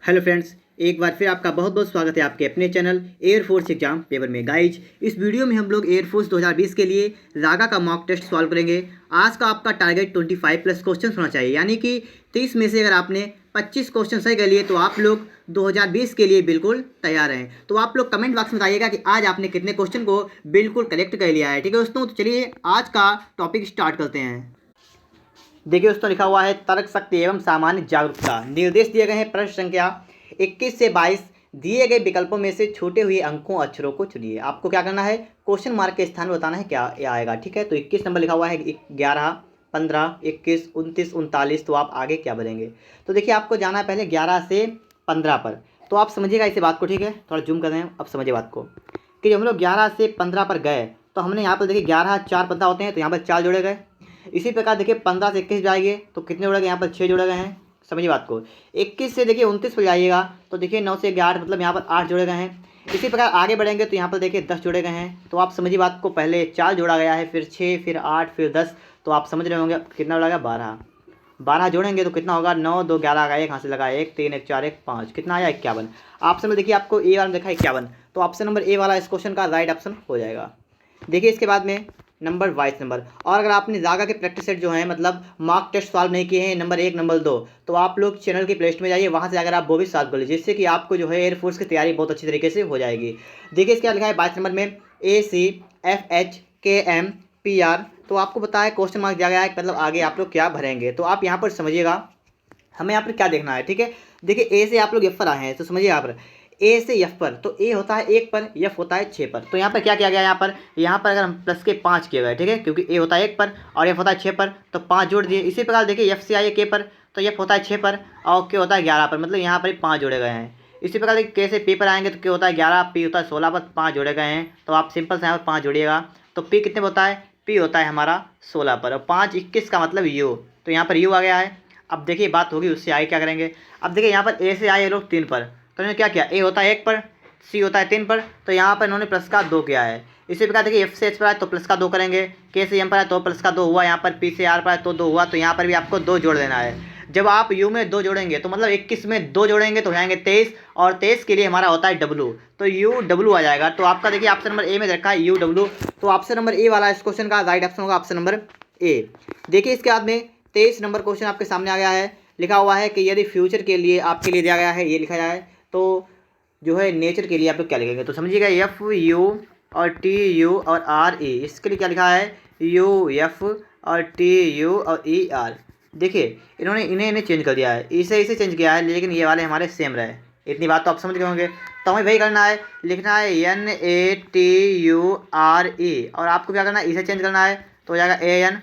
Hello friends, एक बार फिर आपका बहुत बहुत स्वागत है आपके अपने चैनल एयरफोर्स एग्जाम पेपर में। गाइज, इस वीडियो में हम लोग एयरफोर्स 2020 के लिए रागा का मॉक टेस्ट सॉल्व करेंगे। आज का आपका टारगेट 25 प्लस क्वेश्चन होना चाहिए, यानी कि 30 में से अगर आपने 25 क्वेश्चन सही कर लिए तो आप लोग 2020 के लिए बिल्कुल तैयार हैं। तो आप लोग कमेंट बॉक्स में बताइएगा कि आज आपने कितने क्वेश्चन को बिल्कुल कलेक्ट कर लिया है। ठीक है दोस्तों, तो चलिए आज का टॉपिक स्टार्ट करते हैं। देखिए दोस्तों, लिखा हुआ है तर्क शक्ति एवं सामान्य जागरूकता। निर्देश दिए गए हैं प्रश्न संख्या 21 से 22। दिए गए विकल्पों में से छूटे हुए अंकों अक्षरों को चुनिए। आपको क्या करना है, क्वेश्चन मार्क के स्थान में बताना है क्या आएगा। ठीक है, तो 21 नंबर लिखा हुआ है 11, 15, 21, 29, 39। तो आप आगे क्या बढ़ेंगे। तो देखिए, आपको जाना है पहले 11 से 15 पर। तो आप समझिएगा इसे बात को। ठीक है, थोड़ा जूम कर रहे हैं, अब समझिए बात को कि जब हम लोग 11 से 15 पर गए तो हमने यहाँ पर देखिए 11 4 15 होते हैं, तो यहाँ पर 4 जोड़े गए। इसी प्रकार देखिए 15 से 21 जाएंगे तो कितने जोड़े गए, यहाँ पर 6 जोड़े गए हैं। समझिए बात को। 21 से देखिए 29 पर जाइएगा तो देखिए 9 से 11 मतलब यहाँ पर 8 जोड़े गए हैं। इसी प्रकार आगे बढ़ेंगे तो यहाँ पर देखिए 10 जोड़े गए हैं। तो आप समझिए बात को, पहले 4 जोड़ा गया है, फिर 6, फिर 8, फिर 10। तो आप समझ रहे होंगे कितना जोड़ा गया, 12। 12 जोड़ेंगे तो कितना होगा, 9, 2, 11 आएगा, एक यहाँ से लगा 1, 3, 1, 4, 1, 5, कितना आया 51। ऑप्शन में देखिए आपको ए वाला में देखा 51, तो ऑप्शन नंबर ए वाला इस क्वेश्चन का राइट ऑप्शन हो जाएगा। देखिए इसके बाद में नंबर 22 नंबर। और अगर आपने रागा के प्रैक्टिस सेट जो है मतलब मॉक टेस्ट सॉल्व नहीं किए हैं नंबर 1 नंबर 2, तो आप लोग चैनल की प्लेलिस्ट में जाइए, वहाँ से अगर आप वो भी सॉल्व कर लीजिए, जिससे कि आपको जो है एयरफोर्स की तैयारी बहुत अच्छी तरीके से हो जाएगी। देखिए इसके बाद लिखा है 22 नंबर में ACFHKMPR। तो आपको पता है क्वेश्चन मार्क दिया गया है, मतलब आगे आप लोग क्या भरेंगे। तो आप यहाँ पर समझिएगा हमें यहाँ पर क्या देखना है। ठीक है, देखिए ए से आप लोग एफ पर आए हैं, तो समझिए यहाँ पर ए से एफ पर, तो ए होता है 1 पर, एफ होता है 6 पर। तो यहाँ पर क्या किया गया, यहाँ पर अगर हम प्लस के 5 किए गए, ठीक है, क्योंकि ए होता है 1 पर और एफ होता है 6 पर, तो 5 जोड़ दिए। इसी प्रकार देखिए एफ से आइए के पर, तो एफ होता है 6 पर और के होता है 11 पर, मतलब यहाँ पर ही 5 जोड़े गए हैं। इसी प्रकार देखिए के से पी पर आएंगे तो के होता है 11, पी होता है 16 पर, 5 जोड़े गए हैं। तो आप सिंपल से यहाँ पर 5 जोड़िएगा, तो पी कितने पर होता है, पी होता है हमारा 16 पर, और 5 21 का मतलब यू, तो यहाँ पर यू आ गया है। अब देखिए बात होगी उससे आगे क्या करेंगे। अब देखिए यहाँ पर ए से आए लोग 3 पर, तो इन्होंने क्या किया, ए होता है 1 पर, सी होता है 3 पर, तो यहाँ पर इन्होंने प्लस का 2 किया है। इसी प्रकार देखिए एफ से एच पर आए तो प्लस का 2 करेंगे, के से एम पर आए तो प्लस का 2 हुआ, यहाँ पर पी से आर पर आए तो 2 हुआ, तो यहाँ पर भी आपको 2 जोड़ देना है। जब आप यू में 2 जोड़ेंगे तो मतलब 21 में 2 जोड़ेंगे तो हो जाएंगे 23, और 23 के लिए हमारा होता है डब्लू, तो यू डब्लू आ जाएगा। तो आपका देखिए ऑप्शन नंबर ए में रखा है यू डब्लू, तो ऑप्शन नंबर ए वाला इस क्वेश्चन का राइट ऑप्शन होगा ऑप्शन नंबर ए। देखिए इसके बाद में 23 नंबर क्वेश्चन आपके सामने आ गया है। लिखा हुआ है कि यदि फ्यूचर के लिए आपके लिए दिया गया है, ये लिखा जाए तो जो है नेचर के लिए आप लोग क्या लिखेंगे। तो समझिएगा एफ यू और टी यू और आर ई, इसके लिए क्या लिखा है, यू एफ और टी यू और ई आर। देखिए इन्हें चेंज कर दिया है, इसे चेंज किया है, लेकिन ये वाले हमारे सेम रहे। इतनी बात तो आप समझ गए होंगे। तो हमें वही करना है, लिखना है NATURE, और आपको क्या करना है, इसे चेंज करना है तो हो जाएगा AN।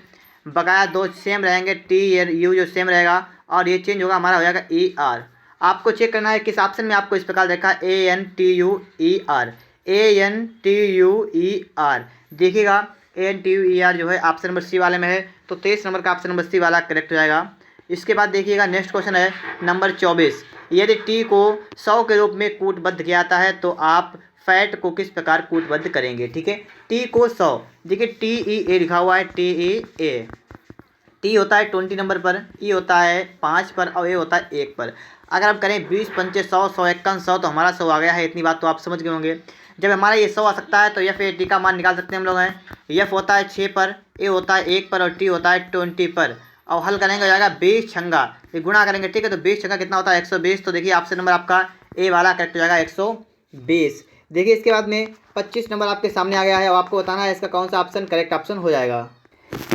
बकाया 2 सेम रहेंगे, टी यू जो सेम रहेगा, और ये चेंज होगा हमारा हो जाएगा ER। आपको चेक करना है किस ऑप्शन में आपको इस प्रकार देखा ANTUER, ANTUER। देखिएगा ANTUER जो है ऑप्शन नंबर सी वाले में है, तो 23 नंबर का ऑप्शन नंबर सी वाला करेक्ट हो जाएगा। इसके बाद देखिएगा नेक्स्ट क्वेश्चन है नंबर 24। यदि टी को 100 के रूप में कूटबद्ध किया जाता है तो आप फैट को किस प्रकार कूटबद्ध करेंगे। ठीक है, टी को 100, देखिए TEA लिखा हुआ है, TEA। टी होता है 20 नंबर पर, ई होता है 5 पर, और ए होता है 1 पर। अगर हम करें 20 पंचे 100, 100 51 100, तो हमारा 100 आ गया है। इतनी बात तो आप समझ गए होंगे। जब हमारा ये 100 आ सकता है तो एफ ए टी का मान निकाल सकते हैं हम लोग हैं। एफ होता है 6 पर, ए होता है 1 पर, और टी होता है 20 पर। और हल करेंगे हो जाएगा 20 छंगा, ये गुणा करेंगे। ठीक है, तो 20 छंगा कितना होता है, 120। तो देखिए ऑप्शन नंबर आपका ए वाला करेक्ट हो जाएगा 120। देखिए इसके बाद में 25 नंबर आपके सामने आ गया है, और आपको बताना है इसका कौन सा ऑप्शन करेक्ट ऑप्शन हो जाएगा।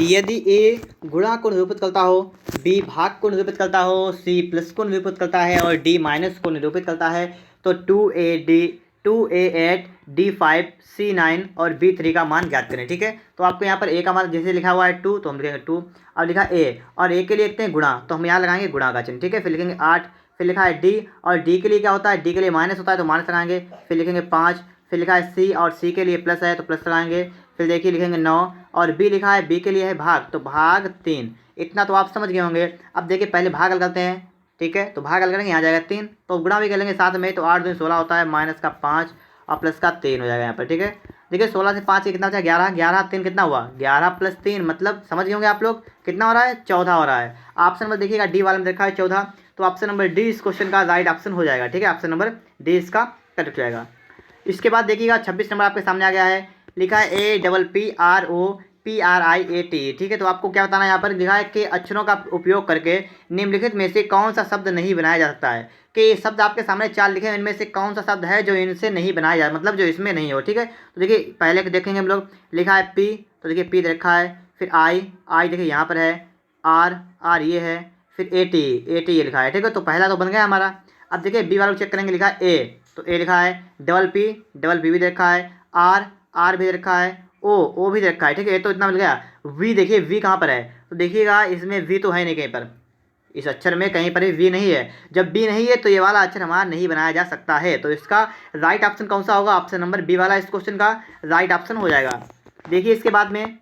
यदि ए गुणा को निरूपित करता हो, बी भाग को निरूपित करता हो, सी प्लस को निरूपित करता है, और डी माइनस को निरूपित करता है, तो 2A8 D5 C9 और B3 का मान ज्ञात करें। ठीक है, तो आपको यहाँ पर ए का मान जैसे लिखा हुआ है 2, तो हम लिखेंगे 2। अब लिखा ए, और ए के लिए लिखते हैं गुणा, तो हम यहाँ लगाएंगे गुणा का चिन्ह। ठीक है, फिर लिखेंगे 8। फिर लिखा है डी, और डी के लिए क्या होता है, डी के लिए माइनस होता है तो माइनस लगाएंगे। फिर लिखेंगे 5। फिर लिखा है सी, और सी के लिए प्लस है तो प्लस लगाएंगे। फिर देखिए लिखेंगे 9, और बी लिखा है, बी के लिए है भाग, तो भाग 3। इतना तो आप समझ गए होंगे। अब देखिए पहले भाग हल करते हैं। ठीक है, तो भाग हल करेंगे, यहाँ जाएगा 3, तो गुणा भी कर लेंगे साथ में, तो 8 दूनी 16 होता है, माइनस का 5 और प्लस का 3 हो जाएगा यहाँ पर। ठीक है, देखिए 16 से 5 कितना बचा, 11, 11 3 कितना हुआ, 11 प्लस 3 मतलब समझ गए होंगे आप लोग कितना हो रहा है, 14 हो रहा है। ऑप्शन में देखिएगा डी वाले में देखा है 14, तो ऑप्शन नंबर डी इस क्वेश्चन का राइट ऑप्शन हो जाएगा। ठीक है, ऑप्शन नंबर डी इसका करेक्ट हो जाएगा। इसके बाद देखिएगा 26 नंबर आपके सामने आ गया है, लिखा है APPROPRIAT। ठीक है, तो आपको क्या बताना है, यहाँ पर लिखा है कि अक्षरों का उपयोग करके निम्नलिखित में से कौन सा शब्द नहीं बनाया जा सकता है, कि ये शब्द आपके सामने 4 लिखे हैं, इनमें से कौन सा शब्द है जो इनसे नहीं बनाया जा, मतलब जो इसमें नहीं हो। ठीक है, तो देखिए पहले देखेंगे हम लोग, लिखा है पी, तो देखिए पी रखा है, फिर आई देखिए यहाँ पर है, आर ये है, फिर ए टी ये लिखा है। ठीक है, तो पहला तो बन गया हमारा। अब देखिए बी वाला चेक करेंगे, लिखा है ए, तो ए लिखा है, डबल पी भी दे रखा है, आर भी दे रखा है, ओ भी दे रखा है। ठीक है, ये तो इतना मिल गया। वी देखिए वी कहाँ पर है, तो देखिएगा इसमें वी तो है नहीं कहीं पर, इस अक्षर में कहीं पर भी वी नहीं है। जब बी नहीं है तो ये वाला अक्षर हमारा नहीं बनाया जा सकता है। तो इसका राइट ऑप्शन कौन सा होगा, ऑप्शन नंबर बी वाला इस क्वेश्चन का राइट ऑप्शन हो जाएगा। देखिए इसके बाद में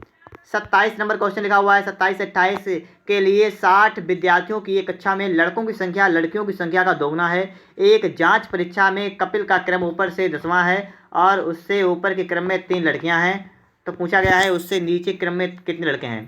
27 नंबर क्वेश्चन लिखा हुआ है, 27 से 28 के लिए 60 विद्यार्थियों की एक कक्षा में लड़कों की संख्या लड़कियों की संख्या का दोगुना है। एक जांच परीक्षा में कपिल का क्रम ऊपर से 10वां है और उससे ऊपर के क्रम में 3 लड़कियां हैं। तो पूछा गया है उससे नीचे क्रम में कितने लड़के हैं।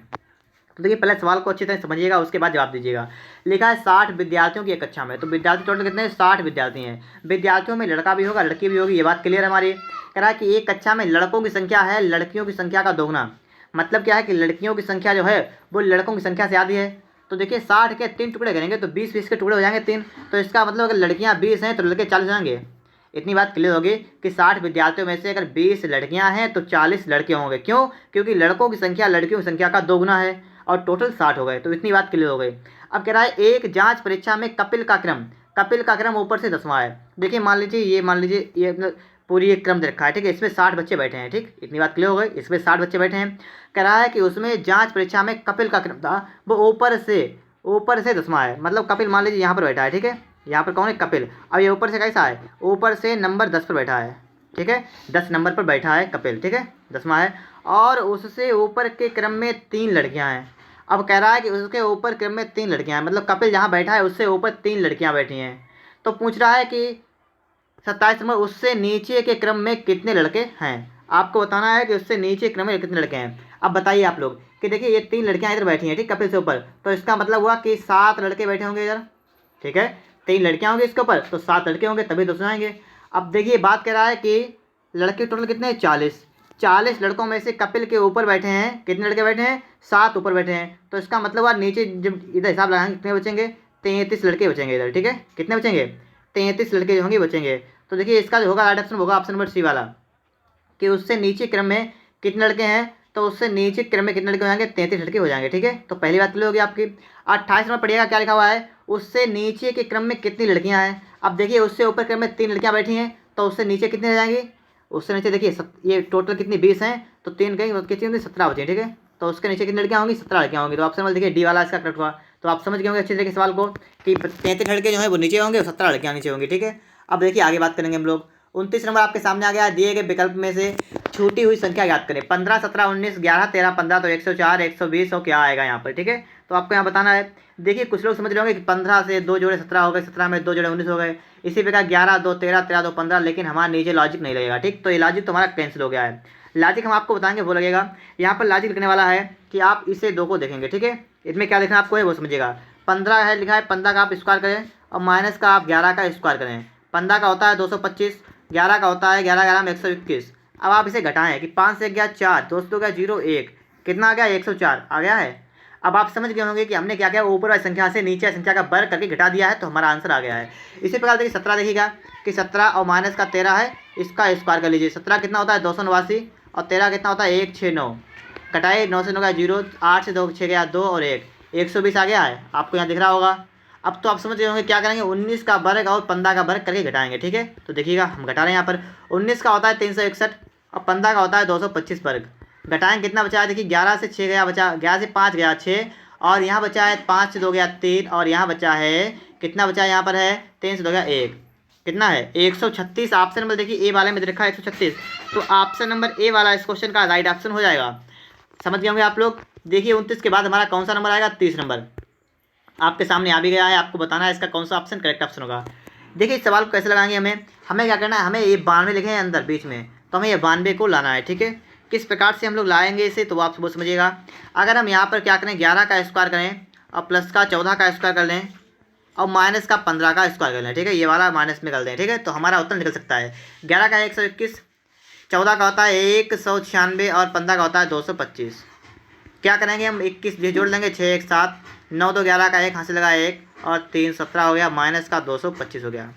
तो देखिए पहले सवाल को अच्छी तरह समझिएगा, उसके बाद जवाब दीजिएगा। लिखा है 60 विद्यार्थियों की एक कक्षा में, तो विद्यार्थी टोटल कितने हैं, 60 विद्यार्थी हैं। विद्यार्थियों में लड़का भी होगा लड़की भी होगी, ये बात क्लियर है हमारी। कह रहा है कि एक कक्षा में लड़कों की संख्या है लड़कियों की संख्या का दोगुना, मतलब क्या है कि लड़कियों की संख्या जो है वो लड़कों की संख्या से आधी है। तो देखिए 60 के 3 टुकड़े करेंगे तो 20 के टुकड़े हो जाएंगे 3, तो इसका मतलब अगर लड़कियां 20 हैं तो लड़के 40 होंगे। इतनी बात क्लियर होगी कि 60 विद्यार्थियों में से अगर 20 लड़कियां हैं तो 40 लड़के होंगे। क्यों, क्योंकि लड़कों की संख्या लड़कियों की संख्या का दोगुना है और टोटल 60 हो गए। तो इतनी बात क्लियर हो गई। अब कह रहा है एक जांच परीक्षा में कपिल का क्रम ऊपर से 10वां है। देखिए मान लीजिए ये पूरी एक क्रम दे रखा है। ठीक है, इसमें 60 बच्चे बैठे हैं। ठीक, इतनी बात क्लियर हो गई, इसमें 60 बच्चे बैठे हैं। कह रहा है कि उसमें जांच परीक्षा में कपिल का क्रम था वो ऊपर से 10वां है, मतलब कपिल मान लीजिए यहाँ पर बैठा है। ठीक है, यहाँ पर कौन है, कपिल। अब ये ऊपर से कैसा है, ऊपर से नंबर 10 पर बैठा है। ठीक है, 10 नंबर पर बैठा है कपिल। ठीक है, 10वां है और उससे ऊपर के क्रम में 3 लड़कियां हैं। अब कह रहा है कि उसके ऊपर क्रम में 3 लड़कियां हैं, मतलब कपिल जहाँ बैठा है उससे ऊपर 3 लड़कियां बैठी हैं। तो पूछ रहा है कि 27 नंबर उससे नीचे के क्रम में कितने लड़के हैं। आपको बताना है कि उससे नीचे क्रम में कितने लड़के हैं। अब बताइए आप लोग कि देखिए ये 3 लड़कियां इधर बैठी हैं, ठीक, कपिल से ऊपर, तो इसका मतलब हुआ कि 7 लड़के बैठे होंगे इधर। ठीक है, 3 लड़कियां होंगी इसके ऊपर तो 7 लड़के होंगे, तभी तो सुनाएंगे। अब देखिए बात कर रहा है कि लड़के टोटल कितने हैं, 40 लड़कों में से कपिल के ऊपर बैठे हैं, कितने लड़के बैठे हैं, 7 ऊपर बैठे हैं। तो इसका मतलब हुआ नीचे जब इधर हिसाब लगाएंगे कितने बचेंगे, 33 लड़के बचेंगे इधर। ठीक है, कितने बचेंगे, 33 लड़के जो होंगे बचेंगे। तो देखिए इसका जो होगा राइट ऑप्शन होगा ऑप्शन नंबर सी वाला, कि उससे नीचे क्रम में कितने लड़के हैं, तो उससे नीचे क्रम में कितने लड़के हो जाएंगे, 33 लड़के हो जाएंगे। ठीक है, तो पहली बात क्लियर होगी आपकी। 28 नंबर पढ़िएगा क्या लिखा हुआ है, उससे नीचे के क्रम में कितनी लड़कियां हैं। अब देखिए उससे ऊपर क्रम में 3 लड़कियां बैठी हैं, तो उससे नीचे कितने हो जाएंगी, उससे नीचे देखिए ये टोटल कितनी 20 हैं, तो 3 गई कितनी होंगी, 17 बची। ठीक है, तो उसके नीचे कितनी लड़कियां होंगी, 17 लड़कियां होंगी। तो ऑप्शन नंबर देखिए डी वाला इसका करेक्ट हुआ। तो आप समझ गए होंगे अच्छे तरीके सवाल को कि 33 लड़के जो है वो नीचे होंगे और 17 लड़कियां नीचे होंगी। ठीक है, अब देखिए आगे बात करेंगे हम लोग। 29 नंबर आपके सामने आ गया, दिए गए विकल्प में से छूटी हुई संख्या याद करें। 15, 17, 19, 11, 13, 15, तो 104, 120 और क्या आएगा यहाँ पर। ठीक है, तो आपको यहाँ बताना है। देखिए कुछ लोग समझ रहे होंगे कि 15 से 2 जोड़े 17 हो गए, 17 में 2 जोड़े 19 हो गए, इसी प्रकार 11, 2, 13, 13, 2, 15, लेकिन हमारा नीचे लॉजिक नहीं लगेगा। ठीक, तो ये लॉजिक तो हमारा कैंसिल हो गया है। लॉजिक हम आपको बताएंगे वो लगेगा। यहाँ पर लॉजिक लिखने वाला है कि आप इसे 2 को देखेंगे। ठीक है, इसमें क्या लिखना आपको है वो समझिएगा। 15 है लिखा है, 15 का आप स्क्वायर करें और माइनस का आप 11 का स्क्वायर करें। 15 का होता है 225, 11 का होता है 11 11 में 121। अब आप इसे घटाएं कि 5 से गया 4, 2 से गया 0, 1, कितना आ गया, 104 आ गया है। अब आप समझ गए होंगे कि हमने क्या किया, ऊपर वाली संख्या से नीचे संख्या का वर्ग करके घटा दिया है, तो हमारा आंसर आ गया है। इसी प्रकार देखिए 17 देखिएगा कि 17 और माइनस का 13 है, इसका स्क्वायर कर लीजिए। 17 कितना होता है 289 और 13 कितना होता है 169, कटाए 9 से 9 गया 0, 8 से 2 6 गया 2 और 1, 120 आ गया है, आपको यहाँ दिख रहा होगा। अब तो आप समझ गए होंगे क्या करेंगे, 19 का वर्ग और 15 का वर्ग करके घटाएंगे। ठीक है, तो देखिएगा हम घटा रहे हैं यहाँ पर। 19 का होता है 361 और 15 का होता है 225 वर्ग। घटाएंगे कितना बचा है, देखिए 11 से 6 गया बचा, 11 से 5 गया 6 और यहाँ बचा है 5 से 2 गया 3 और यहाँ बचा है कितना बचा है, यहाँ पर है 3 से 2 गया 1, कितना है 136। ऑप्शन नंबर देखिए ए वाले में रखा है 136, तो ऑप्शन नंबर ए वाला इस क्वेश्चन का राइट ऑप्शन हो जाएगा। समझ गए होंगे आप लोग। देखिए 29 के बाद हमारा कौन सा नंबर आएगा, 30 नंबर आपके सामने आ भी गया है। आपको बताना है इसका कौन सा ऑप्शन करेक्ट ऑप्शन होगा। देखिए इस सवाल को कैसे लगाएंगे, हमें क्या करना है, हमें ये 92 लिखे हैं अंदर बीच में, तो हमें ये 92 को लाना है। ठीक है, किस प्रकार से हम लोग लाएंगे इसे तो आप वो समझिएगा। अगर हम यहाँ पर क्या करें, 11 का स्क्वायर करें और प्लस का 14 का स्क्वायर कर लें, और माइनस का 15 का स्क्वायर कर लें, ठीक है, ये वाला माइनस में कर दें, ठीक है, तो हमारा उत्तर निकल सकता है 11 का 121, 14 का होता है 196 और 15 का होता है 225। क्या करेंगे हम, 21 जोड़ लेंगे, 6 1 7, 9 2 11 का 1 हासिल लगा 1 और 3 17 हो गया, माइनस का 225 हो गया।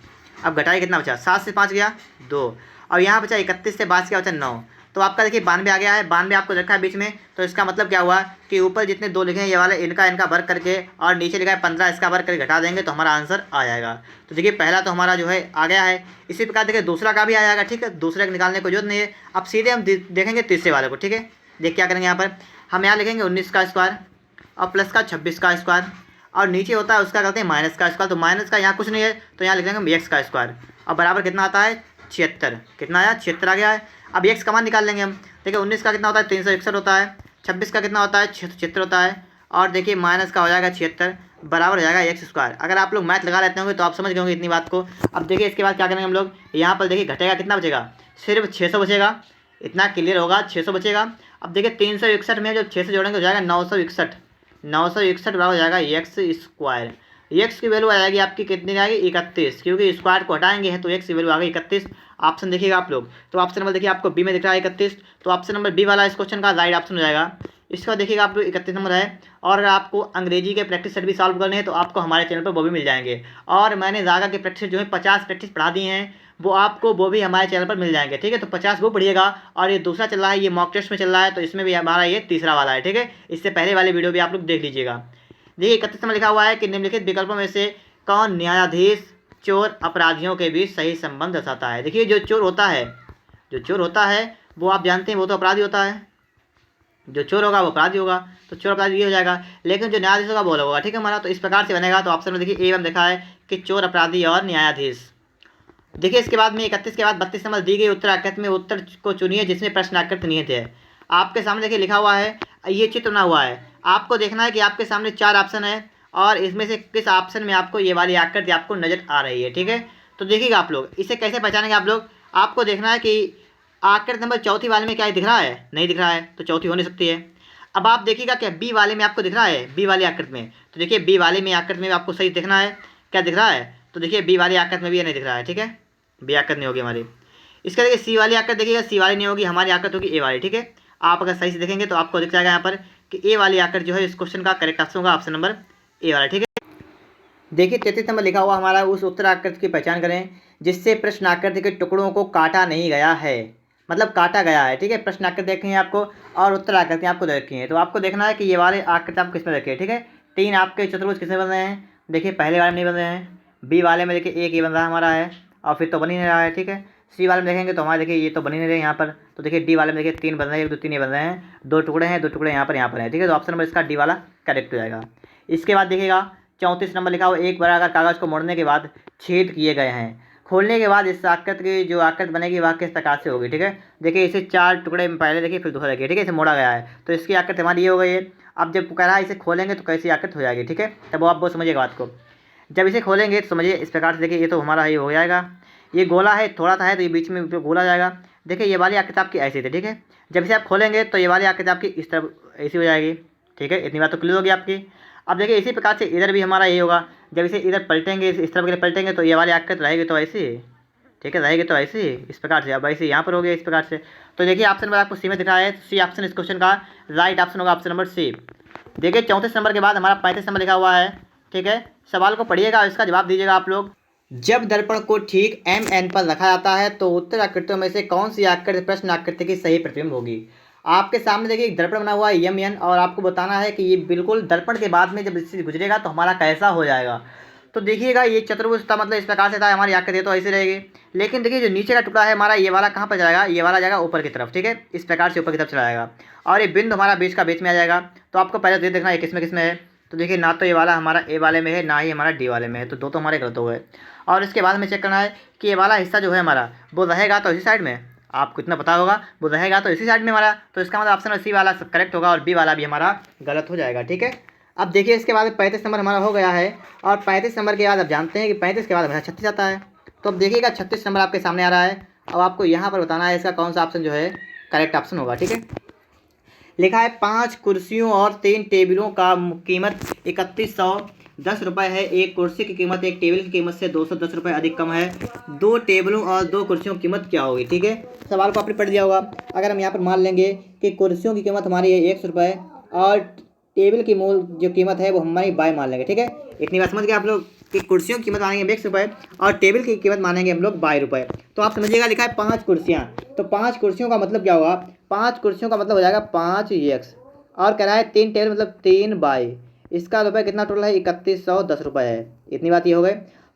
अब घटाई कितना बचा, 7 से 5 गया 2, और यहाँ बचा 31 से 22 क्या बचा 9, तो आपका देखिए 92 आ गया है, 92 आपको रखा है बीच में, तो इसका मतलब क्या हुआ कि ऊपर जितने दो लिखे हैं ये वाले इनका वर्ग करके और नीचे लिखा है 15 इसका वर्ग करके घटा देंगे तो हमारा आंसर आ जाएगा। तो देखिए पहला तो हमारा जो है आ गया है, इसी प्रकार देखिए दूसरा का भी आ जाएगा, ठीक है, दूसरे का निकालने को जरूरत नहीं है। अब सीधे हम देखेंगे तीसरे वाले को, ठीक है, देख क्या करेंगे, यहाँ पर हम यहाँ लिखेंगे 19 का स्क्वायर और प्लस का 26 का स्क्वायर, और नीचे होता है उसका करते हैं माइनस का स्क्वायर, तो माइनस का यहाँ कुछ नहीं है तो यहाँ लिख देंगे हम एक्स का स्क्वायर, और बराबर कितना आता है 76, कितना आया 76 आ गया है। अब एक्स का मान निकाल लेंगे हम, देखिए 19 का कितना होता है 361 होता है, 26 का कितना होता है 76 होता है, और देखिए माइनस का हो जाएगा 76 बराबर हो जाएगा एक्स स्क्वायर। अगर आप लोग मैथ लगा लेते होंगे तो आप समझ गए होंगे इतनी बात को। अब देखिए इसके बाद क्या करेंगे हम लोग, यहाँ पर देखिए घटेगा कितना बचेगा, सिर्फ 600 बचेगा, इतना क्लियर होगा, 600 बचेगा। अब देखिए 361 में जब 6 से जोड़ेंगे हो जाएगा 961, 961 बराबर हो जाएगा एक्स स्क्वायर। एक्स की वैल्यू आ जाएगी आपकी कितनी आएगी 31, क्योंकि स्क्वायर को हटाएंगे हैं तो एक्स की वैल्यू आ गई 31। ऑप्शन देखिएगा आप लोग, तो ऑप्शन नंबर देखिए आपको बी में दिख रहा है 31, तो ऑप्शन नंबर बी वाला इस क्वेश्चन का राइट ऑप्शन हो जाएगा। इसका देखिएगा आप लोग 31 नंबर है। और अगर आपको अंग्रेजी के प्रैक्टिस सेट भी सॉल्व करने हैं तो आपको हमारे चैनल पर वो भी मिल जाएंगे, और मैंने रागा के प्रैक्टिस जो है 50 प्रैक्टिस पढ़ा दी हैं वो आपको वो भी हमारे चैनल पर मिल जाएंगे, ठीक है, तो 50 वो पढ़िएगा। और ये दूसरा चल रहा है, ये मॉक टेस्ट में चल रहा है, तो इसमें भी हमारा ये तीसरा वाला है, ठीक है, इससे पहले वाले वीडियो भी आप लोग देख लीजिएगा। देखिए 31 में लिखा हुआ है कि निम्नलिखित विकल्पों में से कौन न्यायाधीश चोर अपराधियों के बीच सही संबंध दर्शाता है। देखिए जो चोर होता है वो आप जानते हैं वो तो अपराधी होता है, जो चोर होगा वो अपराधी होगा, तो चोर अपराधी ये हो जाएगा, लेकिन जो न्यायाधीश होगा वो अलग होगा, ठीक है हमारा, तो इस प्रकार से बनेगा। तो ऑप्शन में देखिए ए में देखा है कि चोर अपराधी और न्यायाधीश। देखिए इसके बाद में 31 के बाद 32 नंबर दी गई उत्तर आकृति में उत्तर को चुनिए जिसमें प्रश्न आकृति निहित है। आपके सामने देखिए लिखा हुआ है, ये चित्र बना हुआ है, आपको देखना है कि आपके सामने 4 ऑप्शन है और इसमें से किस ऑप्शन में आपको ये वाली आकृति आपको नजर आ रही है, ठीक है। तो देखिएगा आप लोग इसे कैसे पहचानेंगे आप लोग, आपको देखना है कि आकृति नंबर चौथी वाले में क्या दिख रहा है, नहीं दिख रहा है तो चौथी हो नहीं सकती है। अब आप देखिएगा क्या बी वाले में आपको दिख रहा है, बी वाली आकृति में, तो देखिए बी वाले में आकृति में आपको सही दिखना है, क्या दिख रहा है, तो देखिए बी वाली आकृति में भी ये नहीं दिख रहा है, ठीक है, बी आकृति नहीं होगी हमारी। इसका देखिए सी वाली आकृति देखिएगा, सी वाली नहीं होगी, हमारी आकृति होगी ए वाली, ठीक है। आप अगर सही से देखेंगे तो आपको दिख जाएगा यहाँ पर कि ए वाली आकृति जो है इस क्वेश्चन का करेक्ट ऑप्शन होगा ऑप्शन नंबर ए वाला, ठीक है। देखिए 33 नंबर लिखा हुआ हमारा, उस उत्तर आकृति की पहचान करें जिससे प्रश्न आकृति के टुकड़ों को काटा नहीं गया है, मतलब काटा गया है, ठीक है। प्रश्न आकृति देखी है आपको और उत्तर आकृति आपको देखी है, तो आपको देखना है कि ये वाले आकृति आप किसमें रखे हैं, ठीक है। 3 आपके चतुर्भुज किसमें बन रहे हैं, देखिए पहले वाले में नहीं बन रहे हैं, बी वाले में देखिए एक ये बन रहा है हमारा है और फिर तो बन ही नहीं रहा है, ठीक है। सी वाले में देखेंगे तो हमारे देखिए ये तो बन ही नहीं रहे यहाँ पर, तो देखिए डी वाले में देखिए 3 बन रहे हैं, 1 2 3 ये बन रहे हैं, 2 टुकड़े हैं, 2 टुकड़े यहाँ पर हैं, ठीक है, तो ऑप्शन नंबर इसका डी वाला करेक्ट हो जाएगा। इसके बाद देखिएगा 34 नंबर लिखा हुआ, एक बराबर कागज़ को मोड़ने के बाद छेद किए गए हैं, खोलने के बाद इस आकृति की जो आकृति बनेगी वह किस प्रकार से होगी, ठीक है। देखिए इसे 4 टुकड़े में पहले देखिए फिर दूसरा देखिए, ठीक है, इसे मोड़ा गया है तो इसकी आकृति हमारी ये हो गई है। अब जब कह रहा है इसे खोलेंगे तो कैसी आकृति हो जाएगी, ठीक है, तब वो आप बहुत समझिएगा बात को। जब इसे खोलेंगे तो समझिए इस प्रकार से, देखिए ये तो हमारा ये हो जाएगा, ये गोला है थोड़ा सा है तो ये बीच में गोला जाएगा, देखिए ये वाली आकृति आपकी ऐसी थी, ठीक है। जब इसे आप खोलेंगे तो ये वाली आकृति आपकी इस तरफ ऐसी हो जाएगी, ठीक है, इतनी बात तो क्लियर होगी आपकी। अब देखिए इसी प्रकार से इधर भी हमारा ये होगा, जब इसे इधर पलटेंगे इस तरफ के लिए पलटेंगे तो ये वाली आकृति रहेगी तो ऐसी, ठीक है, रहेगी तो ऐसी इस प्रकार से, अब ऐसे यहाँ पर हो गया इस प्रकार से। तो देखिए ऑप्शन नंबर आपको सी में दिख रहा है, सी ऑप्शन इस क्वेश्चन का राइट ऑप्शन होगा ऑप्शन नंबर सी। देखिए 34 नंबर के बाद हमारा 35 नंबर लिखा हुआ है, ठीक है, सवाल को पढ़िएगा और इसका जवाब दीजिएगा आप लोग। जब दर्पण को ठीक MN पर रखा जाता है तो उत्तर आकृतियों में से कौन सी आकृति प्रश्न आकृति की सही प्रतिबिंब होगी। आपके सामने देखिए एक दर्पण बना हुआ है MN और आपको बताना है कि ये बिल्कुल दर्पण के बाद में जब इससे गुजरेगा तो हमारा कैसा हो जाएगा। तो देखिएगा ये चतुर्भुज था, मतलब इस प्रकार से था, हमारी आकृति तो ऐसी रहेगी, लेकिन देखिए जो नीचे का टुकड़ा है हमारा ये वाला कहाँ पर जाएगा, ये वाला जाएगा ऊपर की तरफ, ठीक है, इस प्रकार से ऊपर की तरफ चला जाएगा और ये बिंदु हमारा बीच का बीच में आ जाएगा। तो आपको पहले तो देखना है किस में है, तो देखिए ना तो ये वाला हमारा ए वाले में है ना ही हमारा डी वाले में है, तो दो तो हमारे गलत हो गए। और इसके बाद में चेक करना है कि ये वाला हिस्सा जो है हमारा वो रहेगा तो इसी साइड में, आपको इतना पता होगा वो रहेगा तो इसी साइड में हमारा, तो इसका मतलब ऑप्शन सी वाला करेक्ट होगा और बी वाला भी हमारा गलत हो जाएगा, ठीक है। अब देखिए इसके बाद 35 नंबर हमारा हो गया है और 35 नंबर के बाद अब जानते हैं कि 35 के बाद हमारा 36 आता है। तो अब देखिएगा 36 नंबर आपके सामने आ रहा है, अब आपको यहाँ पर बताना है इसका कौन सा ऑप्शन जो है करेक्ट ऑप्शन होगा, ठीक है। लिखा है 5 कुर्सियों और 3 टेबलों का कीमत 3100 10 रुपये है। एक कुर्सी की कीमत एक टेबल की कीमत से 210 रुपये अधिक कम है। 2 टेबलों और 2 कुर्सियों की कीमत क्या होगी? ठीक है, सवाल को आपने पढ़ लिया होगा। अगर हम यहाँ पर मान लेंगे कि कुर्सियों की कीमत हमारी है 100 रुपये और टेबल की मूल जो कीमत है वो हमारी बाय मान लेंगे। ठीक है, इतनी बात समझ गए आप लोग कि कुर्सियों की कीमत मानेंगे 100 रुपये और टेबल की कीमत मानेंगे हम लोग 22 रुपये। तो आप समझिएगा, लिखा है 5 कुर्सियाँ, तो 5 कुर्सियों का मतलब क्या होगा? 5 कुर्सियों का मतलब हो जाएगा 5x और कह रहा है 3 टेबल मतलब 3 बाई। इसका रुपये कितना टोटल है? 3110 रुपये है। इतनी बात ये हो गई।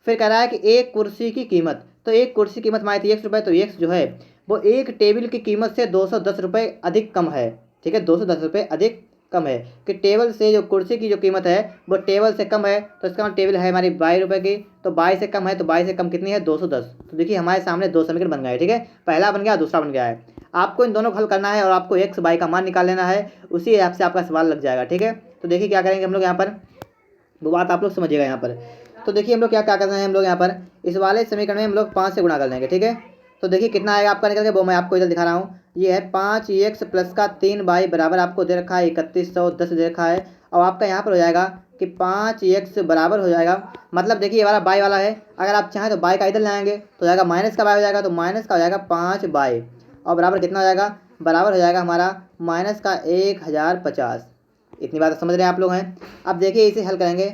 फिर कह रहा है कि एक कुर्सी की कीमत, तो एक कुर्सी की कीमत हमारी थी 100 रुपये, तो x जो है वो एक टेबल की कीमत से 210 रुपये अधिक कम है। ठीक है, 210 रुपये अधिक कम है कि टेबल से जो कुर्सी की जो कीमत है वो टेबल से कम है। तो इसका मतलब टेबल है हमारी 22 रुपये की, तो 22 से कम है, तो 22 से कम कितनी है? 210। तो देखिए हमारे सामने 2 समीकरण बन गए। ठीक है, पहला बन गया, दूसरा बन गया है। आपको इन दोनों को हल करना है और आपको x बाई का मान निकाल लेना है, उसी हिसाब से आपका सवाल लग जाएगा। ठीक है, तो देखिए क्या करेंगे हम लोग यहाँ पर, वो बात आप लोग समझिएगा यहाँ पर। तो देखिए हम लोग क्या क्या करना है, हम लोग यहाँ पर इस वाले समीकरण में हम लोग 5 से गुणा कर लेंगे। ठीक है, तो देखिए कितना आएगा आपका निकल के, वो मैं आपको इधर दिखा रहा हूँ। ये है 5x प्लस का 3 बाई बराबर आपको दे रखा है 3110 दे रखा है। और आपका यहाँ पर हो जाएगा कि 5x बराबर हो जाएगा, मतलब देखिए ये वाला बाई वाला है, अगर आप चाहें तो बाई का इधर लाएंगे तो हो जाएगा माइनस का बाई हो जाएगा, तो माइनस का हो जाएगा 5 बाई और बराबर कितना हो जाएगा? बराबर हो जाएगा हमारा माइनस का 1050। इतनी बात समझ रहे हैं आप लोग हैं। अब देखिए इसे हल करेंगे।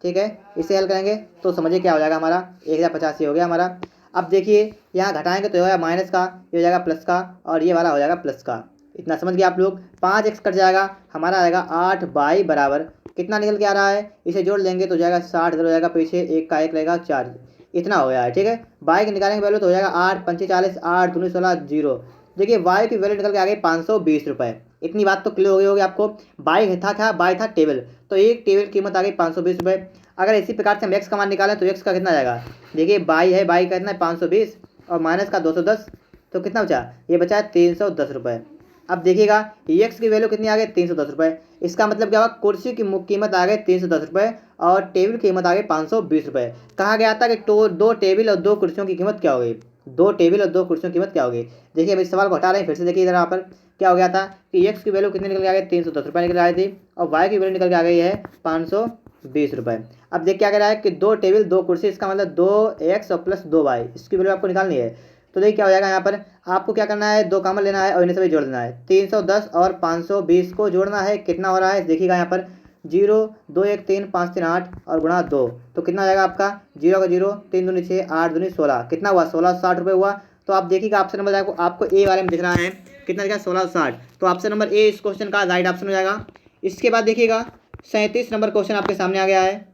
ठीक है, इसे हल करेंगे तो समझिए क्या हो जाएगा हमारा 1050 ये हो गया हमारा। अब देखिए यहाँ घटाएंगे तो हो जाएगा माइनस का, ये हो जाएगा प्लस का और ये वाला हो जाएगा प्लस का। इतना समझ गए आप लोग। 5x कट जाएगा, हमारा आएगा 8 बाई बराबर कितना निकल के आ रहा है? इसे जोड़ लेंगे तो हो जाएगा 60, इधर हो जाएगा पीछे एक का एक रहेगा 4। इतना हो गया है। ठीक है, बाई के निकालेंगे वैल्यू तो हो जाएगा 8 पंचे 40, 8 दूनी 16, 0। देखिए वाई की वैल्यू निकल के आ गई 520 रुपये। इतनी बात तो क्लियर हो गई होगी आपको। बाई था क्या? बाई था टेबल, तो एक टेबल की कीमत आ गई 520 रुपये। अगर इसी प्रकार से हम एक्स का मान निकालें तो एक्स का कितना जाएगा? देखिए बाई है, बाई का कितना है? 520 और माइनस का 210, तो कितना बचा? ये बचा है 310 रुपये। अब देखिएगा एक्स की वैल्यू कितनी आ गई? 310 रुपये। इसका मतलब क्या हुआ? कुर्सी की कीमत आ गई 310 रुपये और टेबल की कीमत आ गई 520 रुपये। कहा गया था कि 2 टेबल और 2 कुर्सियों की कीमत क्या हो गई? 2 टेबल और 2 कुर्सियों की कीमत क्या हो गई? देखिए अब इस सवाल को हटा रहे हैं, फिर से देखिए इधर यहाँ पर क्या हो गया था कि एक्स की वैल्यू कितनी निकल के आ गई? 310 रुपये निकल आई थी और वाई की वैल्यू निकल के आ गई है 520 रुपये। अब देख क्या कह रहा है कि 2 टेबल 2 कुर्सी, इसका मतलब 2x और प्लस 2y, इसकी वैल्यू आपको निकालनी है। तो देखिए क्या हो जाएगा यहाँ पर, आपको क्या करना है? 2 कॉमन लेना है और इन्हें सभी जोड़ देना है। 310 और 520 को जोड़ना है, कितना हो रहा है देखिएगा यहाँ पर 0 2 1 3 5 3 8 और गुणा 2, तो कितना हो जाएगा आपका? 0 का 0, 3 दूनी 6, 8 दूनी 16, कितना हुआ? 1660 रुपये हुआ। तो आप देखिएगा ऑप्शन नंबर आपको ए वाले में दिख रहा है कितना दिखा? 1660। तो ऑप्शन नंबर ए इस क्वेश्चन का राइट ऑप्शन हो जाएगा। इसके बाद देखिएगा 37 नंबर क्वेश्चन आपके सामने आ गया है,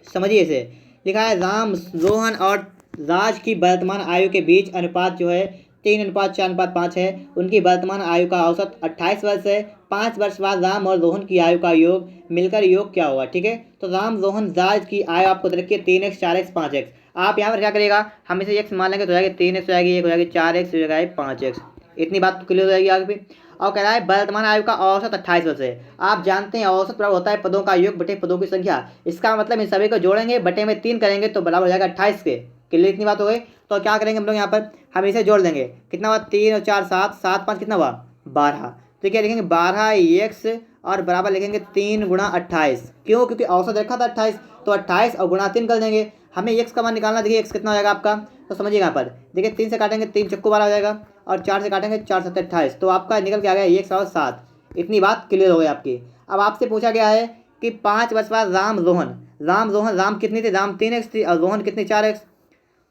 समझिए इसे। लिखा है राम रोहन और राज की वर्तमान आयु के बीच अनुपात जो है 3:4:5 है। उनकी वर्तमान आयु का औसत 28 वर्ष है। 5 वर्ष बाद राम और रोहन की आयु का योग मिलकर योग क्या होगा? ठीक है, तो राम रोहन राज की आयु आपको दे रखी है 3x 4x 5x। आप यहाँ पर क्या करिएगा? हम इसे x मान लेंगे तो हो जाएगी 3x हो जाएगी, एक हो जाएगी 4x हो जाएगी 5x। इतनी बात तो क्लियर हो जाएगी आगे भी। और कह रहा है वर्तमान आयु का औसत 28 वर्ष है। आप जानते हैं औसत बराबर होता है पदों का योग बटे पदों की संख्या। इसका मतलब इन सभी को जोड़ेंगे, बटे में 3 करेंगे तो बराबर हो जाएगा 28 के। क्लियर, इतनी बात हो गई। तो क्या करेंगे हम लोग यहाँ पर, हम इसे जोड़ देंगे, कितना हुआ? 3 और 4 7, 7 5 कितना हुआ? 12। तो क्या लिखेंगे? 12x और बराबर लिखेंगे 3 गुणा 28। क्यों? क्योंकि औसत रखा था 28, तो 28 और गुणा 3 कर देंगे। हमें x का मान निकालना। देखिए x कितना हो जाएगा आपका, तो समझिए यहाँ पर देखिए 3 से काटेंगे 3 चक्कू 12 हो जाएगा और 4 से काटेंगे 4 7 28, तो आपका निकल के आ गया 107। इतनी बात क्लियर हो गई आपकी। अब आपसे पूछा गया है कि 5 वर्ष बाद राम कितनी थी? राम 3x थी और रोहन कितनी? 4x।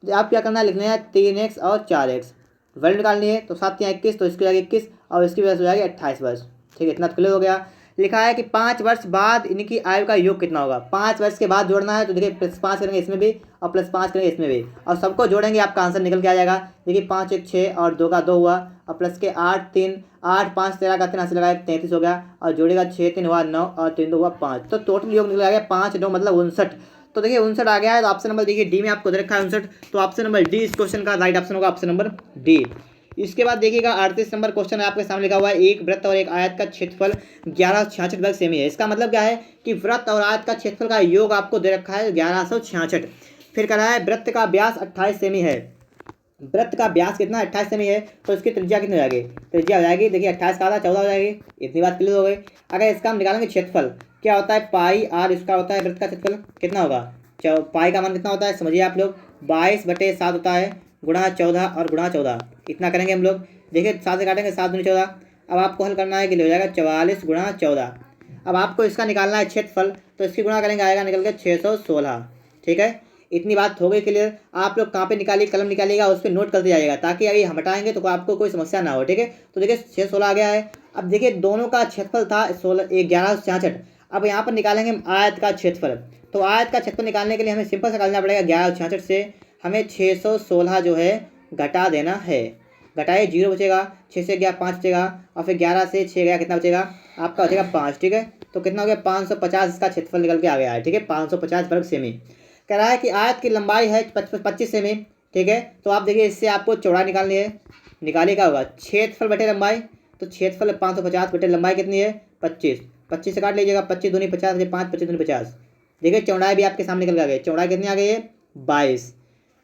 तो आप क्या करना है? लिखना है 3x और 4x, वैल्यू निकालनी है। तो 7 या 21, तो इसकी हो जाएगी 21 और इसकी वजह से हो जाएगी 28 वर्ष। ठीक है, इतना क्लियर हो गया। लिखा है कि 5 वर्ष बाद इनकी आयु का योग कितना होगा? 5 वर्ष के बाद जोड़ना है, तो देखिए +5 करेंगे इसमें भी और +5 करेंगे इसमें भी और सबको जोड़ेंगे, आपका आंसर निकल के आ जाएगा। देखिए 5 1 6 और 2 का 2 हुआ और प्लस के 8 3 8 5 13 का 3 से लगाया 33 हो गया और जोड़ेगा 6 3 हुआ 9 और 3 2 हुआ 5, तो टोटल योग निकल गया 5 9 मतलब 59। तो देखिए 59 आ गया है। तो ऑप्शन नंबर देखिए डी में आपको दे रखा है 59, तो ऑप्शन नंबर डी इस क्वेश्चन का राइट ऑप्शन होगा, ऑप्शन नंबर डी। इसके बाद देखिएगा 38 नंबर क्वेश्चन है आपके सामने लिखा हुआ है एक वृत्त और एक आयत का क्षेत्रफल 1166 वर्ग सेमी है। इसका मतलब क्या है कि वृत्त और आयत का क्षेत्रफल का योग आपको दे रखा है 1166। फिर कह रहा है वृत्त का व्यास 28 सेमी है वृत्त का व्यास कितना 28 सेमी है, तो इसकी त्रिज्या कितनी हो जाएगी, त्रिज्या हो जाएगी देखिए 28 का आधा 14 हो जाएगी। इतनी बात क्लियर हो गई। अगर इसका हम निकालेंगे क्षेत्रफल, क्या होता है पाई आर इसका होता है वृत्त का क्षेत्रफल कितना होगा, पाई का मान कितना होता है समझिए आप लोग, 22/7 होता है गुणा 14 और गुणा 14, इतना करेंगे हम लोग। देखिए 7 से काटेंगे 7 दूनी 14। अब आपको हल करना है कि हो जाएगा 44 गुणा 14। अब आपको इसका निकालना है क्षेत्रफल, तो इसकी गुणा करेंगे आएगा निकल के 616। ठीक है, इतनी बात हो गई क्लियर। आप लोग कहाँ पे निकालिए, कलम निकालिएगा उस पर नोट करते जाइएगा ताकि अभी हम हटाएंगे तो आपको कोई समस्या ना हो। ठीक है, तो देखिए 616 आ गया है। अब देखिए दोनों का क्षेत्रफल था 1166। अब यहाँ पर निकालेंगे हम आयत का क्षेत्रफल। तो आयत का क्षेत्रफल निकालने के लिए हमें सिंपल से निकालना पड़ेगा 1166 से हमें 616 जो है घटा देना है। घटाए 0 बचेगा, 6 से गया 5 बचेगा, और फिर 11 से 6 गया कितना बचेगा आपका बचेगा 5। ठीक है, तो कितना हो गया 550 इसका क्षेत्रफल निकल के आ गया है। ठीक है, 550 वर्ग सेमी। कह रहा है कि आयत की लंबाई है 25 सेमी। ठीक है, तो आप देखिए इससे आपको चौड़ाई निकालनी है। निकालिए क्या होगा, क्षेत्रफल बटे लंबाई, तो क्षेत्रफल 550 बटे लंबाई कितनी है 25। 25 से काट लीजिएगा, 25 दूनी 50, 5 25 दूनी 50। देखिए चौड़ाई भी आपके सामने निकल के आ गई। चौड़ाई कितनी आ गई है 22।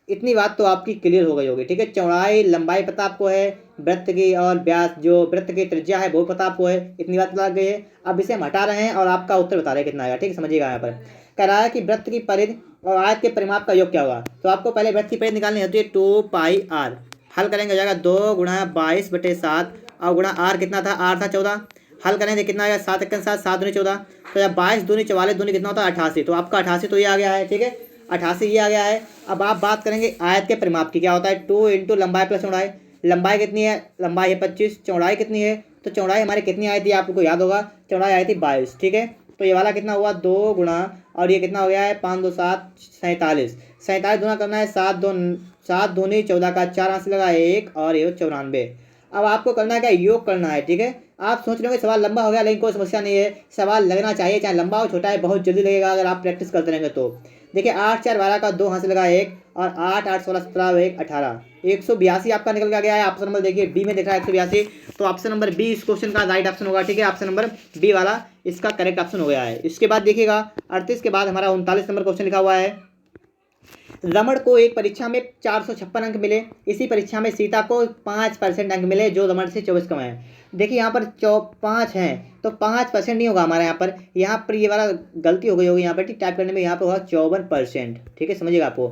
इतनी बात तो आपकी क्लियर हो गई होगी। ठीक है, चौड़ाई लंबाई पता आपको है, वृत्त की और व्यास जो वृत्त की त्रिज्या है वो पता आपको है, इतनी बात पता लग गई है। अब इसे हम हटा रहे हैं और आपका उत्तर बता रहे हैं कितना आएगा। ठीक है, समझिएगा। यहाँ पर कह रहा है कि वृत्त की परिधि और आयत के परिमाप का योग क्या होगा, तो आपको पहले वृत्त की परिधि निकालनी होती है 2πr। हल करेंगे हो जाएगा 2 गुणा 22/7 और गुणा आर कितना था, आर था 14। हल करेंगे कितना आएगा 7 1 7 7 दूनी 14, तो जब 22 दूनी 44 दूनी कितना होता है 88, तो आपका 88 तो ये आ गया है। ठीक है, 88 ये आ गया है। अब आप बात करेंगे आयत के परिमाप की, क्या होता है 2 इंटू लंबाई प्लस चौड़ाई। लंबाई कितनी है, लंबाई है 25, चौड़ाई कितनी है, तो चौड़ाई हमारी कितनी आई थी आपको याद होगा, चौड़ाई आई थी 22। ठीक है, तो ये वाला कितना हुआ 2 गुणा और ये कितना हो गया है 5 2 7 47। 47 गुना करना है 7 दूनी 14 का 4 हाथ से लगा 1 और ये 94। अब आपको करना है क्या, योग करना है। ठीक है, आप सोच रहे होंगे सवाल लंबा हो गया, लेकिन कोई समस्या नहीं है। सवाल लगना चाहिए, चाहे लंबा हो छोटा है, बहुत जल्दी लगेगा अगर आप प्रैक्टिस करते रहेंगे तो। देखिए 8 4 12 का 2 हाथ से लगा 1 और 8 8 16 17 1 18, 182 आपका निकल के गया है। ऑप्शन नंबर देखिए बी में दिख रहा है 182, तो ऑप्शन नंबर बी इस क्वेश्चन का राइट ऑप्शन होगा। ठीक है, ऑप्शन नंबर बी वाला इसका करेक्ट ऑप्शन हो गया है। इसके बाद देखिएगा 38 के बाद हमारा 39 नंबर क्वेश्चन लिखा हुआ है। रमण को एक परीक्षा में 456 अंक मिले, इसी परीक्षा में सीता को 5% अंक मिले जो रमण से 24 कम है। देखिए यहाँ पर 5 हैं तो 5% नहीं होगा हमारे यहाँ पर ये वाला गलती हो गई होगी यहाँ पर टाइप करने में, यहाँ पर होगा 54%। ठीक है, समझिएगा आपको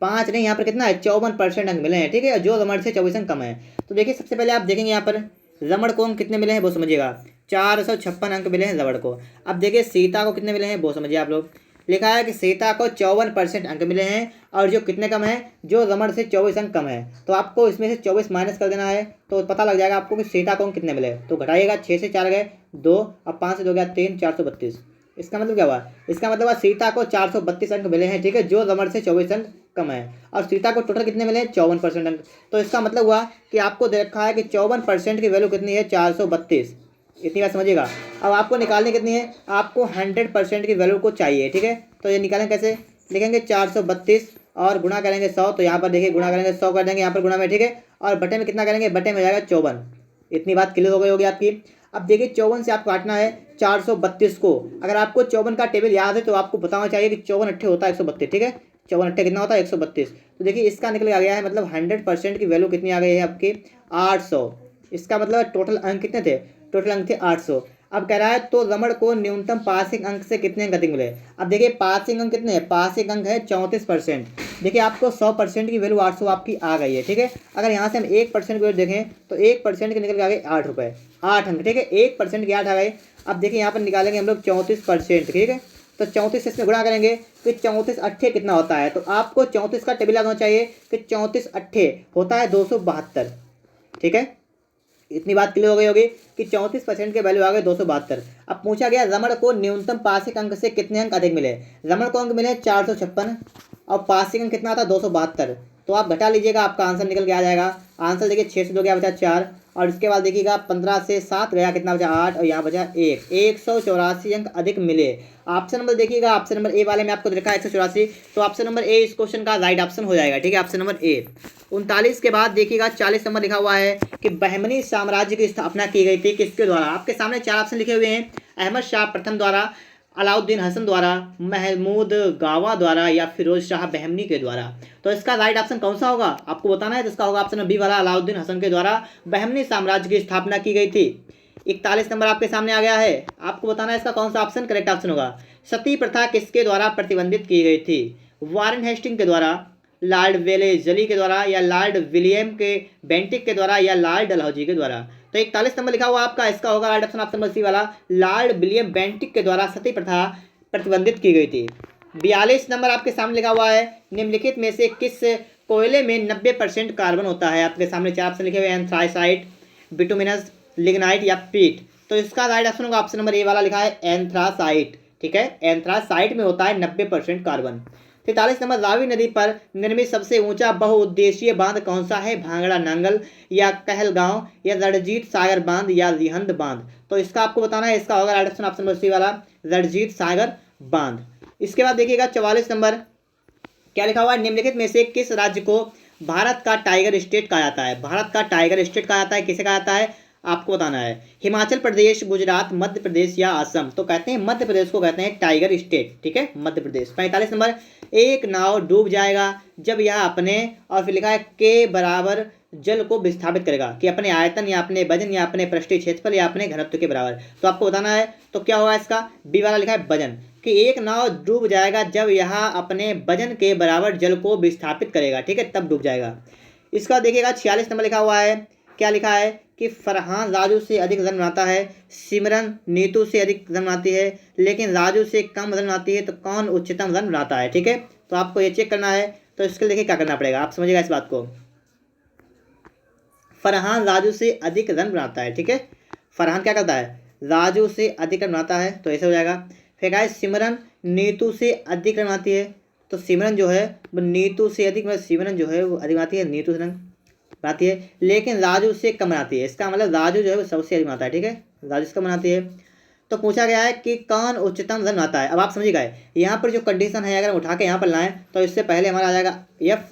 5 नहीं, यहाँ पर कितना है 54% अंक मिले हैं। ठीक है, जो रमण से 24 अंक कम है। तो देखिए सबसे पहले आप देखेंगे यहाँ पर रमण को अंक कितने मिले हैं वो समझिएगा, 456 अंक मिले हैं रमण को। अब देखिए सीता को कितने मिले हैं वो समझिए आप लोग। लिखा है कि सीता को 54% अंक मिले हैं और जो कितने कम है, जो रमण से 24 अंक कम है। तो आपको इसमें से 24 माइनस कर देना है तो पता लग जाएगा आपको कि सीता को अंक कितने मिले। तो घटाइएगा, 6 से 4 गए 2 और 5 से 2 गया 3, 432। इसका मतलब क्या हुआ, इसका मतलब हुआ सीता को 432 अंक मिले हैं। ठीक है, जो रमण से 24 अंक कम है, और सीता को टोटल कितने मिले हैं 54% अंक। तो इसका मतलब हुआ कि आपको दे रखा है कि 54% की वैल्यू कितनी है 432। इतनी बात समझिएगा। अब आपको निकालनी कितनी है, आपको 100% की वैल्यू को चाहिए। ठीक है, तो ये निकालें कैसे, लिखेंगे 432 और गुणा करेंगे 100, तो यहाँ पर देखिए गुणा करेंगे 100 कर देंगे यहाँ पर गुणा में। ठीक है, और बटे में कितना करेंगे, बटे में हो जाएगा 54। इतनी बात क्लियर हो गई होगी आपकी। अब देखिए 54 से आपको काटना है 432 को। अगर आपको 54 का टेबल याद है तो आपको बताना चाहिए कि 54 अट्ठे होता है 132। ठीक है, 54 अट्ठे कितना होता है 132। तो देखिए इसका निकल आ गया है, मतलब 100% की वैल्यू कितनी आ गई है आपकी 800। इसका मतलब टोटल अंक कितने थे, टोटल अंक थे 800। अब कह रहा है तो रमण को न्यूनतम पासिंग अंक से कितने अंक अधिक मिले। अब देखिए पासिंग अंक कितने हैं, पासिंग अंक है 34%। देखिए आपको 100% की वैल्यू 800 आपकी आ गई है। ठीक है, अगर यहाँ से हम 1% की वैल्यू देखें तो 1% के निकल के आ गए 8 रुपये, 8 अंक। ठीक है, 1% के 8 आ गए। अब देखिए यहाँ पर निकालेंगे हम लोग 34%। ठीक है, तो 34 से इसमें गुणा करेंगे कि 34 अट्ठे कितना होता है, तो आपको 34 का टेबल याद होना चाहिए कि 34 अट्ठे होता है 272। ठीक है, इतनी बात क्लियर हो गई होगी कि 34% के वैल्यू आ गए 272। अब पूछा गया रमण को न्यूनतम पासिक अंक से कितने अंक अधिक मिले। रमण को अंक मिले 456 और पासिक अंक कितना था 272। तो आप घटा लीजिएगा, आपका आंसर निकल के आ जाएगा। आंसर देखिए 6 से 2 गया बचा 4, और इसके बाद देखिएगा 15 से 7 गया कितना बचा 8 और यहाँ बचा 1, 184 अंक अधिक मिले। ऑप्शन नंबर देखिएगा, ऑप्शन नंबर ए वाले में आपको देखा है 184, तो ऑप्शन नंबर ए इस क्वेश्चन का राइट ऑप्शन हो जाएगा। ठीक है, ऑप्शन नंबर ए। 39 के बाद देखिएगा 40 नंबर लिखा हुआ है कि बहमनी साम्राज्य की स्थापना की गई थी किसके द्वारा। आपके सामने 4 ऑप्शन लिखे हुए हैं, अहमद शाह प्रथम द्वारा, अलाउद्दीन हसन द्वारा, महमूद गावा द्वारा या फिरोज शाह बहमनी के द्वारा। तो इसका राइट ऑप्शन कौन सा होगा आपको बताना है। तो इसका होगा ऑप्शन बी वाला, अलाउद्दीन हसन के द्वारा बहमनी साम्राज्य की स्थापना की गई थी। 41 नंबर आपके सामने आ गया है, आपको बताना है इसका कौन सा ऑप्शन करेक्ट ऑप्शन होगा। सती प्रथा किसके द्वारा प्रतिबंधित की गई थी। वारेन हेस्टिंग के द्वारा, लॉर्ड वेलेजली के द्वारा या लॉर्ड विलियम के बेंटिक के द्वारा या लॉर्ड डलहौजी के द्वारा। तो 41 नंबर लिखा हुआ आपका, इसका होगा right option option number C वाला, लॉर्ड विलियम बेंटिक के द्वारा सती प्रथा प्रतिबंधित की गई थी। 42 नंबर आपके सामने लिखा हुआ है, निम्नलिखित में से किस कोयले में 90% कार्बन होता है। आपके सामने चार ऑप्शन लिखे हुए हैं, एंथ्रासाइट, बिटुमिनस, लिग्नाइट या पीट। तो इसका राइट ऑप्शन होगा ऑप्शन नंबर ए वाला लिखा है, एंथ्रासाइट। ठीक है, एंथ्रासाइट में होता है 90% कार्बन। 43 नंबर, रावी नदी पर निर्मित सबसे ऊंचा बहुउद्देशीय बांध कौन सा है। भांगड़ा नांगल या कहलगांव या रणजीत सागर बांध या रिहंद बांध। तो इसका आपको बताना है, इसका होगा right option option number C वाला, रणजीत सागर बांध। इसके बाद देखिएगा 44 नंबर क्या लिखा हुआ है, निम्नलिखित में से किस राज्य को भारत का टाइगर स्टेट कहा जाता है। भारत का टाइगर स्टेट कहा जाता है, किसे कहा जाता है आपको बताना है। हिमाचल प्रदेश, गुजरात, मध्य प्रदेश या असम। तो कहते हैं मध्य प्रदेश को कहते हैं टाइगर स्टेट। ठीक है, मध्य प्रदेश। 45 नंबर, एक नाव डूब जाएगा जब यह अपने, और फिर लिखा है के बराबर जल को विस्थापित करेगा, कि अपने आयतन या अपने वजन या अपने पृष्ठीय क्षेत्रफल या अपने घनत्व के बराबर। तो आपको बताना है, तो क्या होगा इसका, बी वाला लिखा है वजन, कि एक नाव डूब जाएगा जब यह अपने वजन के बराबर जल को विस्थापित करेगा। ठीक है, तब डूब जाएगा। इसका देखिएगा 46 नंबर लिखा हुआ है, क्या लिखा है कि फरहान राजू से अधिक रन बनाता है, सिमरन नीतू से अधिक रन बनाती है, लेकिन राजू से कम रन बनाती है, तो कौन उच्चतम रन बनाता है। ठीक है, तो आपको ये चेक करना है। तो इसके लिए देखिए क्या करना पड़ेगा, आप समझिएगा इस बात को। फरहान राजू से अधिक रन बनाता है। ठीक है, फरहान क्या करता है, राजू से अधिक रन बनाता है, तो ऐसे हो जाएगा। फिर कहा है सिमरन नीतू से अधिक रन बनाती है, तो सिमरन जो है वो नीतू से अधिक, मतलब सिमरन जो है वो अधिक बनाती है, नीतू से रन बनाती है, लेकिन राजू से कम बनाती है। इसका मतलब राजू जो है वो सबसे अधिक बनाता है। ठीक है, राजू से कम बनाती है। तो पूछा गया है कि कौन उच्चतम रन बनाता है। अब आप समझ गए, यहाँ पर जो कंडीशन है अगर हम उठा के यहाँ पर लाएं तो इससे पहले हमारा आ जाएगा एफ।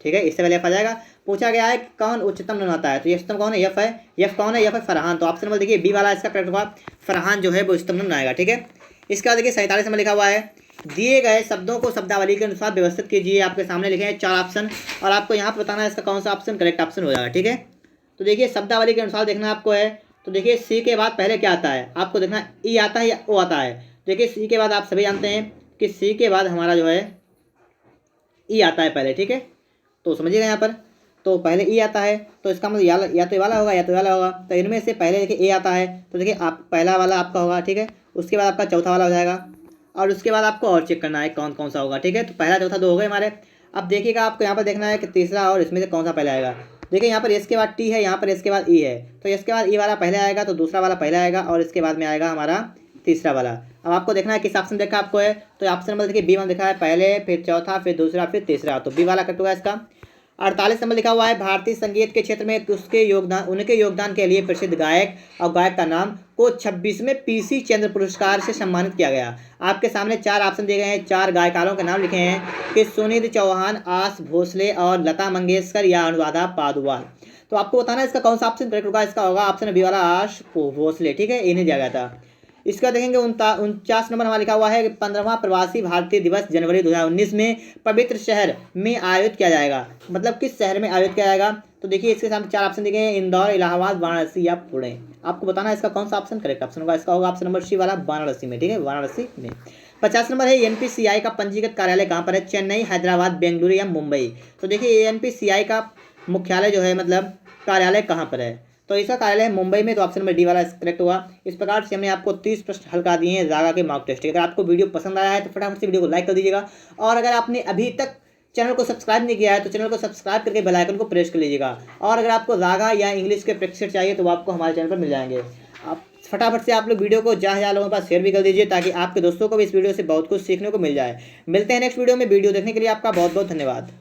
ठीक है, इससे पहले एफ आ जाएगा। पूछा गया है कि कौन उच्चतम रन बनाता है, तो उच्चतम कौन है, एफ है। एफ कौन है, एफ है फरहान। तो ऑप्शन नंबर देखिए बी वाला इसका करेक्ट होगा, फरहान जो है वो उच्चतम रन बनाएगा। ठीक है, इसका देखिए 47 नंबर लिखा हुआ है, दिए गए शब्दों को शब्दावली के अनुसार व्यवस्थित कीजिए। आपके सामने लिखे हैं 4 ऑप्शन, और आपको यहाँ पर बताना है इसका कौन सा ऑप्शन करेक्ट ऑप्शन हो जाएगा। ठीक है, तो देखिए शब्दावली के अनुसार देखना आपको है। तो देखिए सी के बाद पहले क्या आता है आपको देखना, ई आता है या ओ आता है। देखिए सी के बाद आप सभी जानते हैं कि सी के बाद हमारा जो है ई आता है पहले। ठीक है, तो समझिएगा यहाँ पर, तो पहले ई आता है, तो इसका मतलब या तो ये वाला होगा या तो वाला होगा। तो इनमें से पहले देखिए ए आता है, तो देखिए आप पहला वाला आपका होगा। ठीक है, उसके बाद आपका चौथा वाला हो जाएगा, और उसके बाद आपको और चेक करना है कौन कौन सा होगा। ठीक है, तो पहला चौथा 2 हो गए हमारे। अब देखिएगा आपको यहाँ पर देखना है कि तीसरा और इसमें से कौन सा पहले आएगा। देखिए यहाँ पर एस के बाद टी है, यहाँ पर एस के बाद ई है, तो एस के बाद ई वाला पहले आएगा, तो दूसरा वाला पहले आएगा, और इसके बाद में आएगा हमारा तीसरा वाला। अब आपको देखना है किस ऑप्शन देखा आपको है, तो ऑप्शन नंबर देखिए बी वन देखा है, पहले फिर चौथा फिर दूसरा फिर तीसरा, तो बी वाला कट हुआ इसका। 48 नंबर लिखा हुआ है, भारतीय संगीत के क्षेत्र में उनके योगदान के लिए प्रसिद्ध गायक और गायक का नाम को 26वें पीसी चंद्र पुरस्कार से सम्मानित किया गया। आपके सामने 4 ऑप्शन दिए गए हैं, 4 गायकारों के नाम लिखे हैं कि सुनिधि चौहान, आस भोसले और लता मंगेशकर या अनुराधा पादुवाल। तो आपको बताना है इसका कौन सा ऑप्शन करेक्ट होगा। इसका होगा ऑप्शन बी वाला, आश भोसले। ठीक है, इन्हें दिया गया था। इसका देखेंगे 49 नंबर हमारा लिखा हुआ है कि 15वां प्रवासी भारतीय दिवस जनवरी 2019 में पवित्र शहर में आयोजित किया जाएगा। मतलब किस शहर में आयोजित किया जाएगा। तो देखिए इसके सामने 4 ऑप्शन दिए गए हैं, इंदौर, इलाहाबाद, वाराणसी या पुणे। आपको बताना है इसका कौन सा ऑप्शन करेक्ट ऑप्शन होगा। इसका होगा ऑप्शन नंबर सी वाला, वाराणसी में। ठीक है, वाराणसी में। 50 नंबर है, एनपीसीआई का पंजीकृत कार्यालय कहाँ पर है। चेन्नई, हैदराबाद, बेंगलुरु या मुंबई। तो देखिए एनपीसीआई का मुख्यालय जो है मतलब कार्यालय कहाँ पर है, तो इसका कार्यालय है मुंबई में। तो ऑप्शन नंबर डी वाला करेक्ट हुआ। इस प्रकार से हमने आपको 30 प्रश्न हल कर दिए हैं रागा के मॉक टेस्ट। अगर आपको वीडियो पसंद आया है तो फटाफट से वीडियो को लाइक कर दीजिएगा, और अगर आपने अभी तक चैनल को सब्सक्राइब नहीं किया है तो चैनल को सब्सक्राइब करके बेल आइकन को प्रेस कर लीजिएगा। और अगर आपको रागा या इंग्लिश के प्रैक्टिस चाहिए तो वो आपको हमारे चैनल पर मिल जाएंगे। आप फटाफट से आप लोग वीडियो को जहाँ लोगों के पास शेयर भी कर दीजिए, ताकि आपके दोस्तों को भी इस वीडियो से बहुत कुछ सीखने को मिल जाए। मिलते हैं नेक्स्ट वीडियो में। वीडियो देखने के लिए आपका बहुत बहुत धन्यवाद।